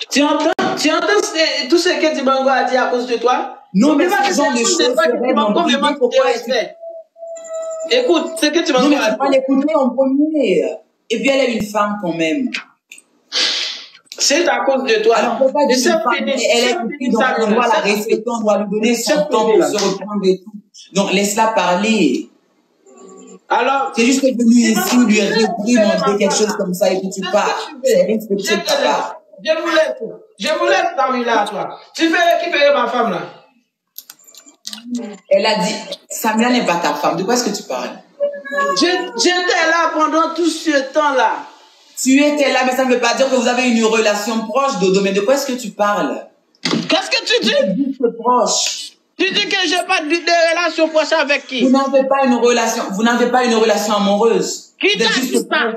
Tu entends tout ce que Dibango a dit à cause de toi? Non, mais ce genre de choses écoute, ce que Dibango a dit. On va l'écouter en premier. Et puis elle est une femme quand même. C'est à cause de toi. Alors, on peut pas dire une femme, mais elle est une fille, donc on doit la respecter, on doit lui donner son temps pour se reprendre et tout. Donc laisse-la parler. Alors, c'est juste que venu ici lui réprimander quelque chose comme ça et puis tu pars. C'est respecté de ta part. Je voulais parler là, toi. Tu fais récupérer ma femme là. Elle a dit, Samia n'est pas ta femme. De quoi est-ce que tu parles? J'étais là pendant tout ce temps-là. Tu étais là, mais ça ne veut pas dire que vous avez une relation proche, Dodo. Mais de quoi est-ce que tu parles? Qu'est-ce que tu dis? Proche. Tu dis que je n'ai pas de relation proche avec qui? Vous n'avez pas une relation, amoureuse. Qui t'a dit ça?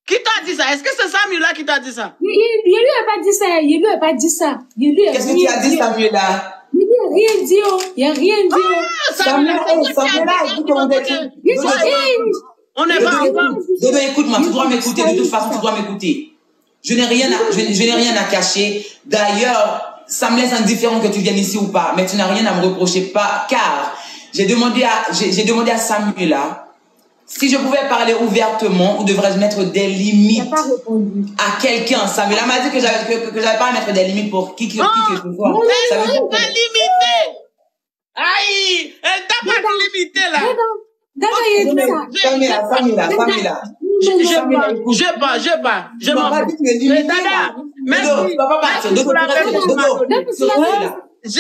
Qui t'a dit ça? Est-ce que c'est Samuela qui t'a dit ça? Il lui a pas dit ça. Il lui a pas dit ça. Qu'est-ce que tu as dit, Samuela? Il n'a rien dit. Il n'a rien dit. Samuela, on n'est pas ensemble. Dodo, écoute-moi, tu dois m'écouter. De toute façon, tu dois m'écouter. Je n'ai rien à cacher. D'ailleurs, ça me laisse indifférent que tu viennes ici ou pas, mais tu n'as rien à me reprocher, car j'ai demandé à Samuela si je pouvais parler ouvertement ou devrais-je mettre des limites à quelqu'un. Samuela m'a dit que j'avais pas à mettre des limites pour qui que ce soit. Elle t'a limité. Aïe, elle t'a pas limité là. Samuela. Je m'en fous. Mais Dada, merci. Papa, Dodo, tu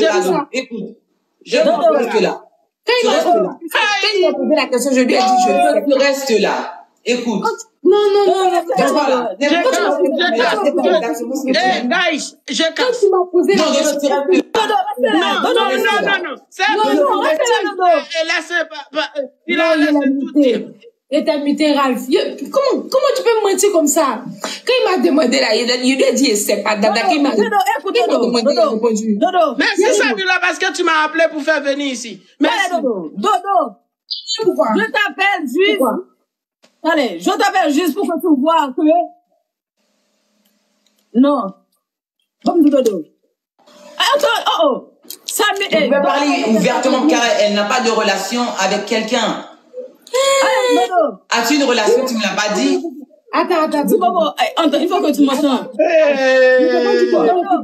restes là. Écoute, je reste là. Quand il m'a posé la question, je lui ai dit, tu restes là. Écoute. Non. Guys, je casse. Non. C'est bon. Il a tout dire. Et t'as muté Ralph. Comment tu peux me mentir comme ça? Quand il m'a demandé là, il lui a dit, c'est pas Dada qui m'a demandé. Merci Samuela parce que tu m'as appelé pour faire venir ici. Merci. Dodo. Pourquoi? Je t'appelle juste. Allez, je t'appelle juste pour que tu vois que. Non. Comme Dodo. Attends, Samuela. Tu peux parler ouvertement car elle n'a pas de relation avec quelqu'un. As-tu une relation? Tu ne me l'as pas dit. Attends. Il faut que tu m'entends.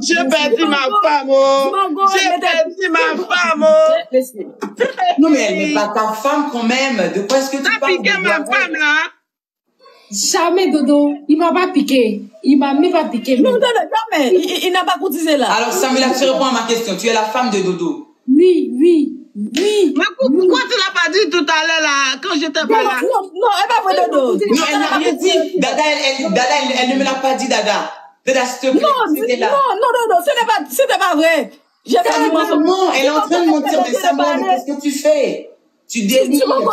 J'ai perdu ma femme. Non, mais elle n'est pas ta femme quand même. De quoi est-ce que tu parles? T'as piqué ma femme là? Jamais, Dodo. Il m'a pas piqué. Il m'a même pas piqué. Non, jamais. Il n'a pas cotisé là. Alors, Samuela, tu réponds à ma question. Tu es la femme de Dodo? Oui. Mais pourquoi tu l'as pas dit tout à l'heure là, quand j'étais pas là? Non, elle n'a pas fait Dodo. Non, elle n'a rien dit. Dada, elle ne me l'a pas dit, Dada. Dada, s'il te plaît. Non, ce n'est pas vrai. Non, elle est en train de mentir, mais Samuela, qu'est-ce que tu fais? Tu délires. Quand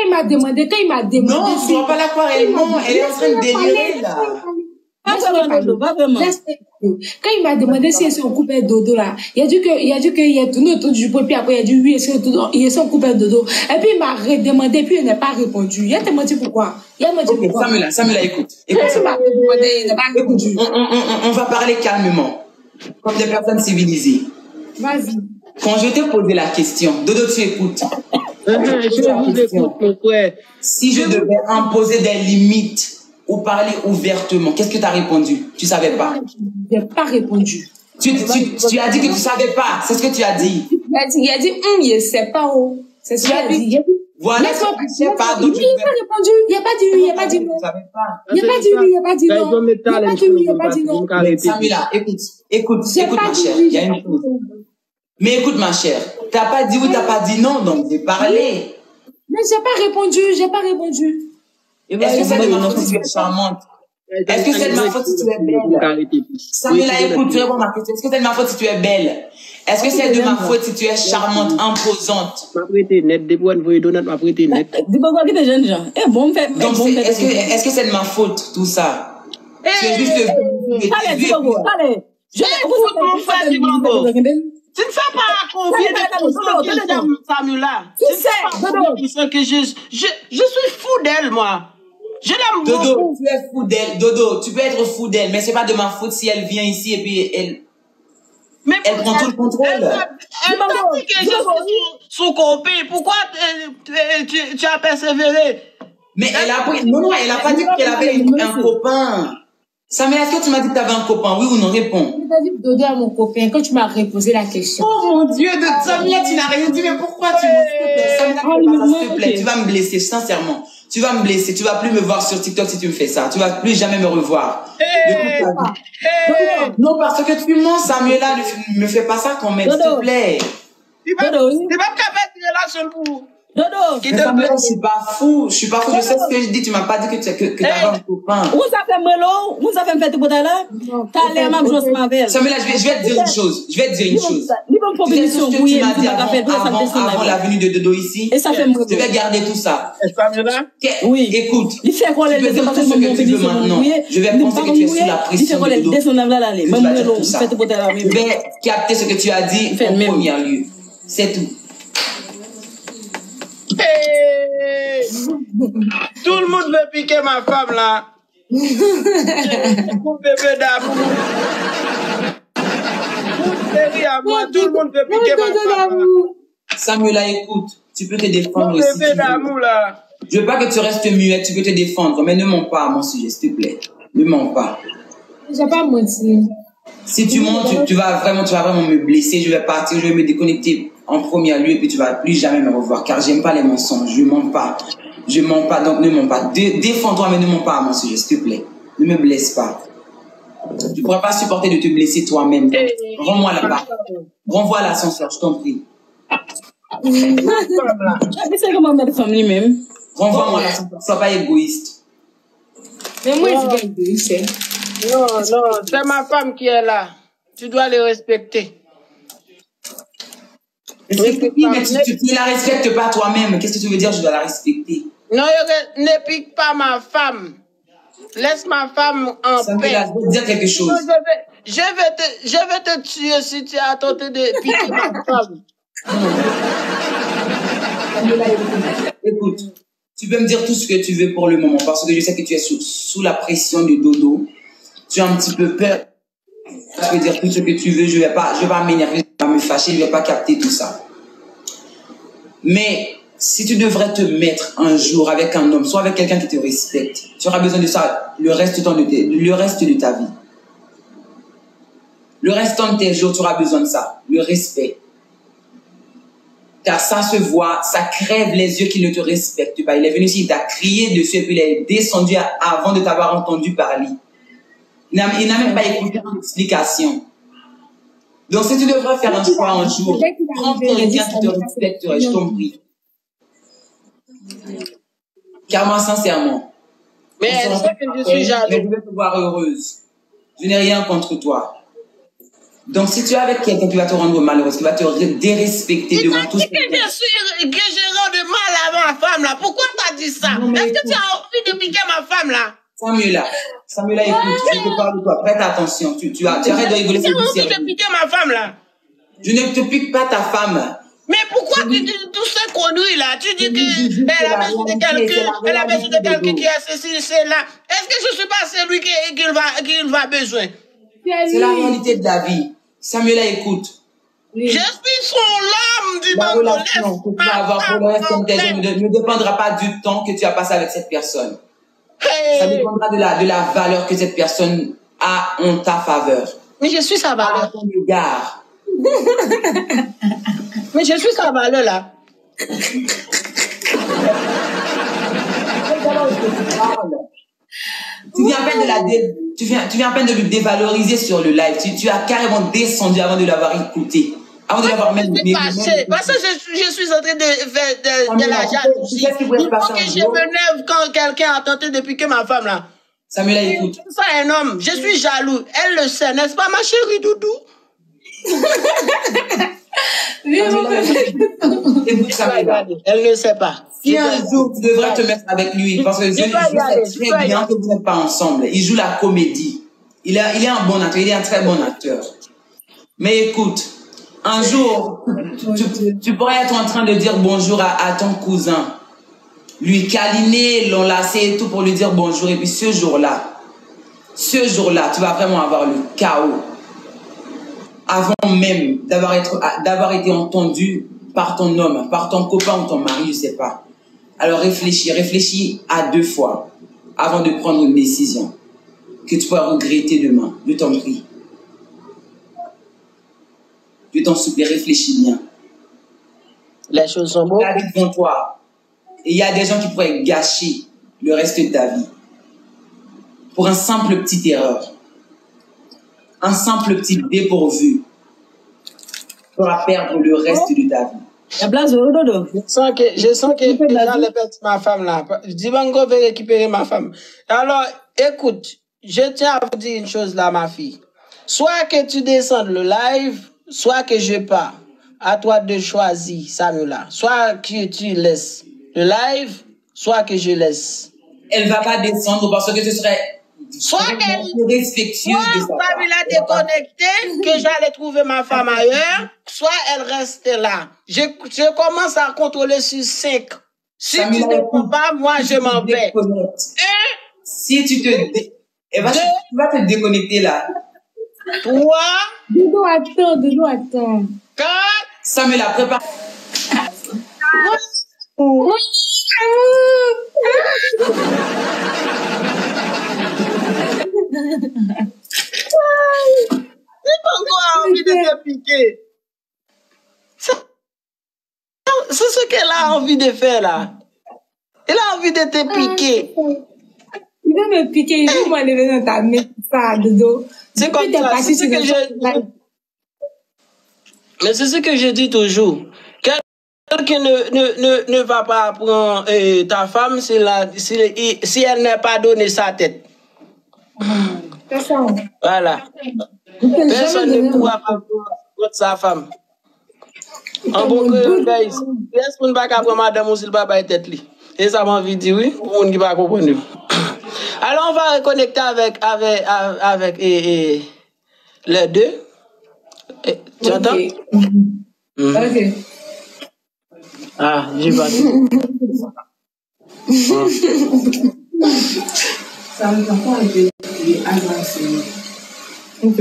il m'a demandé. Non, tu ne dois pas la croire, elle ment. Elle est en train de délirer là. Pas vraiment. Quand il m'a demandé si c'est un couple Dodo là, il a dit qu'il a tourné autour du pot, puis après il a dit oui, c'est un couple Dodo. Et puis il m'a redemandé, puis il n'a pas répondu. Il a menti pourquoi? Samuela, écoute. Il n'a pas répondu. On va parler calmement, comme des personnes civilisées. Vas-y. Quand je t'ai posé la question, Dodo, tu écoutes. Je vous écoute, mon frère. Si je devais imposer des limites ou parler ouvertement, qu'est-ce que tu as répondu? Tu ne savais pas. Je n'ai pas répondu. Tu as dit que tu ne savais pas. C'est ce que tu as dit. Il a dit, je ne sais pas. C'est ce qu'il a dit. Voilà ce que tu sais pas. Il n'a pas répondu. Il n'a pas dit oui, il n'a pas dit non. Il n'a pas dit oui, il n'a pas dit non. Il n'a pas dit oui, il n'a pas dit non. Samuela, écoute ma chère. Il y a une chose. Mais écoute ma chère, tu n'as pas dit oui, tu n'as pas dit non, donc j'ai parlé. Mais je n'ai pas répondu. Est-ce que c'est de ma faute si tu es charmante? Est-ce que c'est de ma faute si tu es belle? Samuela, écoute, tu réponds à ma question. Est-ce que c'est de ma faute si tu es belle? Est-ce que c'est de ma faute si tu es charmante, imposante? Ma prêté net, des bonnes voyez donner ma prêté net. Dis pas quoi que des jeunes gens. Donc, est-ce que c'est de ma faute, tout ça? Tu es juste Allez, dis pas quoi. Allez. Tu ne fais pas confier de tout Samuela. Tu sais, Dodo. Que je suis fou d'elle, moi. Je l'aime beaucoup. Dodo, tu es fou d'elle. Dodo, tu peux être fou d'elle, mais c'est pas de ma faute si elle vient ici et puis elle prend tout le contrôle. Elle t'a dit que je suis son copain. Pourquoi tu as persévéré? Mais elle a pris. Non, elle a pas dit qu'elle avait un copain. Samuel, est-ce que tu m'as dit que tu avais un copain? Oui ou non? Réponds. Je t'ai dit Dodo à mon copain quand tu m'as reposé la question. Oh mon Dieu, Samuel, tu n'as rien dit, mais pourquoi tu me s'il te plaît, tu vas me blesser, sincèrement. Tu vas me blesser, tu vas plus me voir sur TikTok si tu me fais ça. Tu vas plus jamais me revoir. Non, parce que tu mens, Samuela, ne me fais pas ça quand même, s'il te plaît. Tu vas me caper là seul pour. Dodo. Samuela, je suis pas fou, je sais ce que je dis, tu m'as pas dit que tu avais un copain. Vous avez Melo, vous avez fait tout pour là. T'as l'air même chose avec. Samuela, je vais te dire une chose. Tu sais tout ce que tu m'as dit avant la venue de Dodo ici. Et ça fait je vais garder tout ça. Samuela? Oui. Écoute, il fait quoi tu peux dire tout ce que tu veux maintenant. Je vais penser que tu es sous la pression de Dodo. Je vais capter ce que tu as dit en premier lieu. C'est tout. Tout le monde veut piquer ma femme là. Mon bébé d'amour. Tout le monde veut piquer ma femme là. Samuela, écoute, tu peux te défendre Mon aussi. bébé d'amour là. Je veux pas que tu restes muette, tu peux te défendre, mais ne mens pas à mon sujet, s'il te plaît. Ne mens pas. J'ai pas menti. Si tu mens, tu vas vraiment me blesser, je vais partir, je vais me déconnecter en premier lieu et puis tu vas plus jamais me revoir car j'aime pas les mensonges, je mens pas, donc ne mens pas. Défends-toi mais ne mens pas à mon sujet, s'il te plaît. Ne me blesse pas. Tu pourras pas supporter de te blesser toi-même. Rends-moi là-bas. Renvoie l'ascenseur, je t'en prie. C'est comment ma femme lui-même. Renvoie-moi l'ascenseur, sois pas égoïste. Mais moi, je suis égoïste. Non, c'est ma femme qui est là. Tu dois le respecter. Mais tu ne la respectes pas toi-même. Qu'est-ce que tu veux dire, je dois la respecter? Non, ne pique pas ma femme. Laisse ma femme en paix. Je veux dire quelque chose. Non, je vais te tuer si tu as tenté de piquer ma femme. Écoute, tu peux me dire tout ce que tu veux pour le moment parce que je sais que tu es sous la pression de Dodo. Tu as un petit peu peur. Tu peux dire tout ce que tu veux. Je vais pas m'énerver, je vais pas me fâcher, je vais pas capter tout ça. Mais si tu devrais te mettre un jour avec un homme, soit avec quelqu'un qui te respecte, tu auras besoin de ça le reste de ta vie. Le restant de tes jours, tu auras besoin de ça, le respect. Car ça se voit, ça crève les yeux qui ne te respectent pas. Il est venu ici, il t'a crié dessus et puis il est descendu avant de t'avoir entendu parler. Il n'a même pas écouté ton explication. Donc si tu devrais faire un choix un jour, prends quelqu'un qui te respecterait, je t'en prie. Car moi, sincèrement, mais elle sait que je suis jaloux. Mais je vais te voir heureuse. Je n'ai rien contre toi. Donc, si tu es avec quelqu'un qui va te rendre malheureuse, qui va te dérespecter devant tous... Que je rende mal à ma femme là. Pourquoi tu as dit ça? Est-ce que tu as envie de piquer ma femme là? Samuela, écoute, je te parle de toi. Prête attention. Tu arrêtes de rigoler. Tu as envie de piquer ma femme là? Je ne te pique pas ta femme. Mais pourquoi tu dis tout ce conduit là? Tu dis qu'elle a besoin de quelqu'un, elle a besoin de quelqu'un qui a ceci, c'est là. Est-ce que je ne suis pas celui qu'il va besoin? C'est la réalité de la vie. Samuela, écoute. Je suis son lame du La relation que tu vas avoir pour le reste de tes jours ne dépendra pas du temps que tu as passé avec cette personne. Ça dépendra de la valeur que cette personne a en ta faveur. Mais je suis sa valeur. À ton égard. Mais je suis sa valeur là. Tu viens à peine de le dévaloriser sur le live. Tu as carrément descendu avant de l'avoir écouté. Avant de l'avoir même... Parce que je suis en train de faire de la jalousie. Il faut que je m'énerve quand quelqu'un a tenté de piquer ma femme là. Samuela, écoute. Ça, un homme. Je suis jaloux. Elle le sait, n'est-ce pas, ma chérie Doudou? Écoute, Samuela. Elle ne sait pas. Si un jour tu devrais te mettre avec lui, parce que je sais très bien que vous n'êtes pas ensemble. Il joue la comédie. Il est un bon acteur, il est un très bon acteur. Mais écoute, Un jour, tu pourrais être en train de dire bonjour à ton cousin, lui câliner, l'enlacer et tout pour lui dire bonjour. Et puis ce jour-là, tu vas vraiment avoir le chaos. Avant même d'avoir été entendu par ton homme, par ton copain ou ton mari, je sais pas. Alors réfléchis à 2 fois avant de prendre une décision que tu pourras regretter demain. Je t'en prie. Je t'en supplie, réfléchis bien. Les choses sont bonnes. La vie devant toi. Et il y a des gens qui pourraient gâcher le reste de ta vie pour un simple petite erreur. Un simple petit dépourvu. Tu vas perdre le reste de ta vie. Je sens que j'allais perdre ma femme là. Dibango va récupérer ma femme. Alors, écoute, je tiens à vous dire une chose là, ma fille. Soit que tu descendes le live, soit que je pars. À toi de choisir, Samuela. Soit que tu laisses le live, soit que je laisse. Elle va pas descendre parce que ce serait soit respectueux de sa part. Samuela déconnectée, que j'allais trouver ma femme ailleurs, soit elle reste là. Je commence à contrôler sur 5. Si tu ne prends pas, moi je m'en vais. Si tu te tu vas te déconnecter là. 3. Dodo, attends. 4. Samuela, prépare. Encore envie de te piquer. C'est ce qu'elle a envie de faire là. Elle a envie de te piquer. Il veut me piquer, il veut m'enlever dans ta main, ça, Dodo. C'est comme ça, c'est ce que je... Mais c'est ce que je dis toujours. Quelqu'un ne va pas prendre ta femme si elle n'a pas donné sa tête. C'est ça. Voilà. Personne ne pourra pas prendre sa femme. En bon que, guys, est-ce qu'on ne va pas prendre madame ou s'il ne va pas tête li? Et ça m'a envie de dire oui, ou on ne va pas comprendre. Alors on va reconnecter avec les deux. Tu entends? Ok. Ah, j'ai pas dit. Ça me fait pas avec les agressions. Ok.